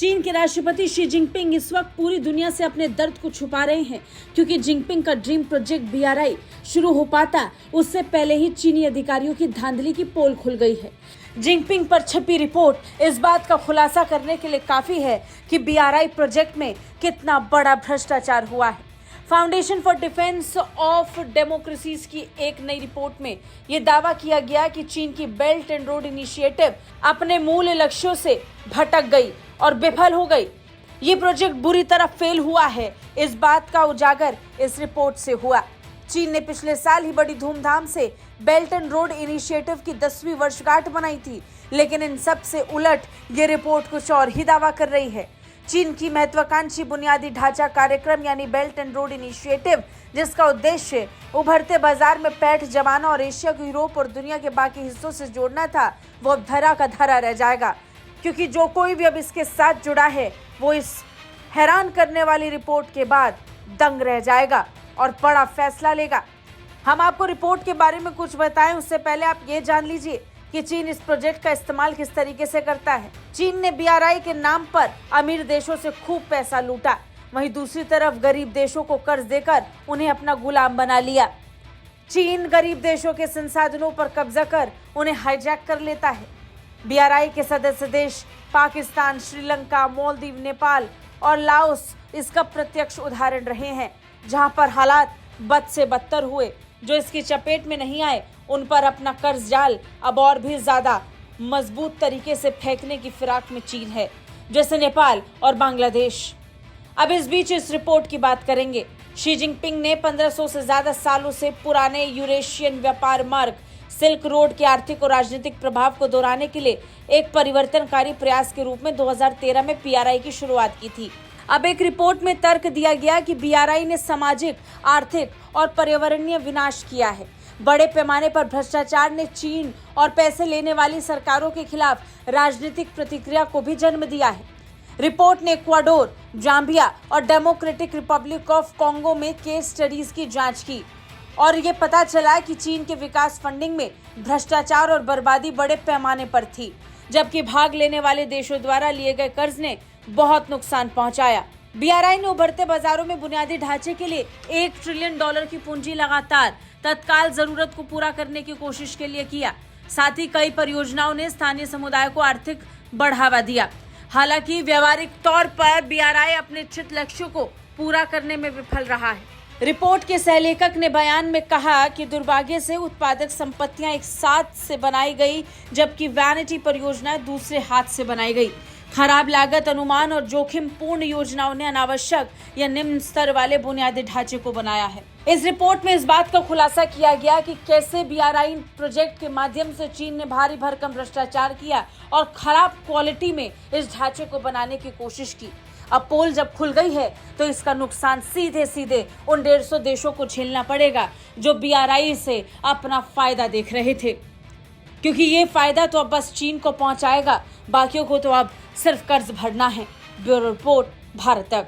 चीन के राष्ट्रपति शी जिनपिंग इस वक्त पूरी दुनिया से अपने दर्द को छुपा रहे हैं, क्योंकि जिनपिंग का ड्रीम प्रोजेक्ट BRI शुरू हो पाता उससे पहले ही चीनी अधिकारियों की धांधली की पोल खुल गई है। जिनपिंग पर छपी रिपोर्ट इस बात का खुलासा करने के लिए काफी है कि BRI प्रोजेक्ट में कितना बड़ा भ्रष्टाचार हुआ है। Foundation for defence of democracies की एक नई रिपोर्ट में ये दावा किया गया कि चीन की बेल्ट एंड रोड इनिशिएटिव अपने मूल लक्ष्यों से भटक गई और विफल हो गई। ये प्रोजेक्ट बुरी तरह फेल हुआ है, इस बात का उजागर इस रिपोर्ट से हुआ। चीन ने पिछले साल ही बड़ी धूमधाम से बेल्ट एंड रोड इनिशिएटिव की 10वीं वर्षगांठ मनाई थी, लेकिन इन सब से उलट ये रिपोर्ट कुछ और ही दावा कर रही है। चीन की महत्वाकांक्षी बुनियादी ढांचा कार्यक्रम यानी बेल्ट एंड रोड इनिशिएटिव, जिसका उद्देश्य उभरते बाजार में पैठ जमाना और एशिया को यूरोप और दुनिया के बाकी हिस्सों से जोड़ना था, वो अब धरा का धरा रह जाएगा, क्योंकि जो कोई भी अब इसके साथ जुड़ा है वो इस हैरान करने वाली रिपोर्ट के बाद दंग रह जाएगा और बड़ा फैसला लेगा। हम आपको रिपोर्ट के बारे में कुछ बताएं, उससे पहले आप ये जान लीजिए कि चीन इस प्रोजेक्ट का इस्तेमाल किस तरीके से करता है। चीन ने BRI के नाम पर अमीर देशों से खूब पैसा लूटा, वहीं दूसरी तरफ गरीब देशों को कर्ज देकर उन्हें अपना गुलाम बना लिया। चीन गरीब देशों के संसाधनों पर कब्जा कर उन्हें हाईजैक कर लेता है। BRI के सदस्य देश पाकिस्तान, श्रीलंका, मालदीव, नेपाल और लाओस इसका प्रत्यक्ष उदाहरण रहे हैं, जहां पर हालात बद से बदतर हुए। जो इसकी चपेट में नहीं आए उन पर अपना कर्ज जाल अब और भी ज्यादा मजबूत तरीके से फेंकने की फिराक में चीन है, जैसे नेपाल और बांग्लादेश। अब इस बीच इस रिपोर्ट की बात करेंगे। शी जिनपिंग ने 1500 से ज्यादा सालों से पुराने यूरेशियन व्यापार मार्ग सिल्क रोड के आर्थिक और राजनीतिक प्रभाव को दोहराने के लिए एक परिवर्तनकारी प्रयास के रूप में 2013 में BRI की शुरुआत की थी। अब एक रिपोर्ट में तर्क दिया गया कि BRI ने सामाजिक, आर्थिक और पर्यावरणीय विनाश किया है। बड़े पैमाने पर भ्रष्टाचार ने चीन और पैसे लेने वाली सरकारों के खिलाफ राजनीतिक प्रतिक्रिया को भी जन्म दिया है। रिपोर्ट ने इक्वाडोर, जाम्बिया और डेमोक्रेटिक रिपब्लिक ऑफ कॉन्गो में केस स्टडीज की जांच की और ये पता चला कि चीन के विकास फंडिंग में भ्रष्टाचार और बर्बादी बड़े पैमाने पर थी, जबकि भाग लेने वाले देशों द्वारा लिए गए कर्ज ने बहुत नुकसान पहुंचाया। BRI ने उभरते बाजारों में बुनियादी ढांचे के लिए $1 ट्रिलियन की पूंजी लगातार तत्काल जरूरत को पूरा करने की कोशिश के लिए किया। साथ ही कई परियोजनाओं ने स्थानीय समुदाय को आर्थिक बढ़ावा दिया। हालांकि व्यवहारिक तौर पर BRI अपने इच्छित लक्ष्यों को पूरा करने में विफल रहा है। रिपोर्ट के सहलेखक ने बयान में कहा कि दुर्भाग्य से उत्पादक संपत्तियां एक साथ से बनाई गई, जबकि वैनिटी परियोजनाएं दूसरे हाथ से बनाई गई। खराब लागत अनुमान और जोखिम पूर्ण योजनाओं ने अनावश्यक या निम्न स्तर वाले बुनियादी ढांचे को बनाया है। इस रिपोर्ट में इस बात का खुलासा किया गया कि कैसे BRI प्रोजेक्ट के माध्यम से चीन ने भारी भरकम भ्रष्टाचार किया और खराब क्वालिटी में इस ढांचे को बनाने की कोशिश की। अब पोल जब खुल गई है तो इसका नुकसान सीधे सीधे उन 150 देशों को झेलना पड़ेगा जो BRI से अपना फायदा देख रहे थे, क्योंकि ये फायदा तो अब बस चीन को पहुंचाएगा, बाकियों को तो अब सिर्फ कर्ज भरना है। ब्यूरो रिपोर्ट, भारत तक।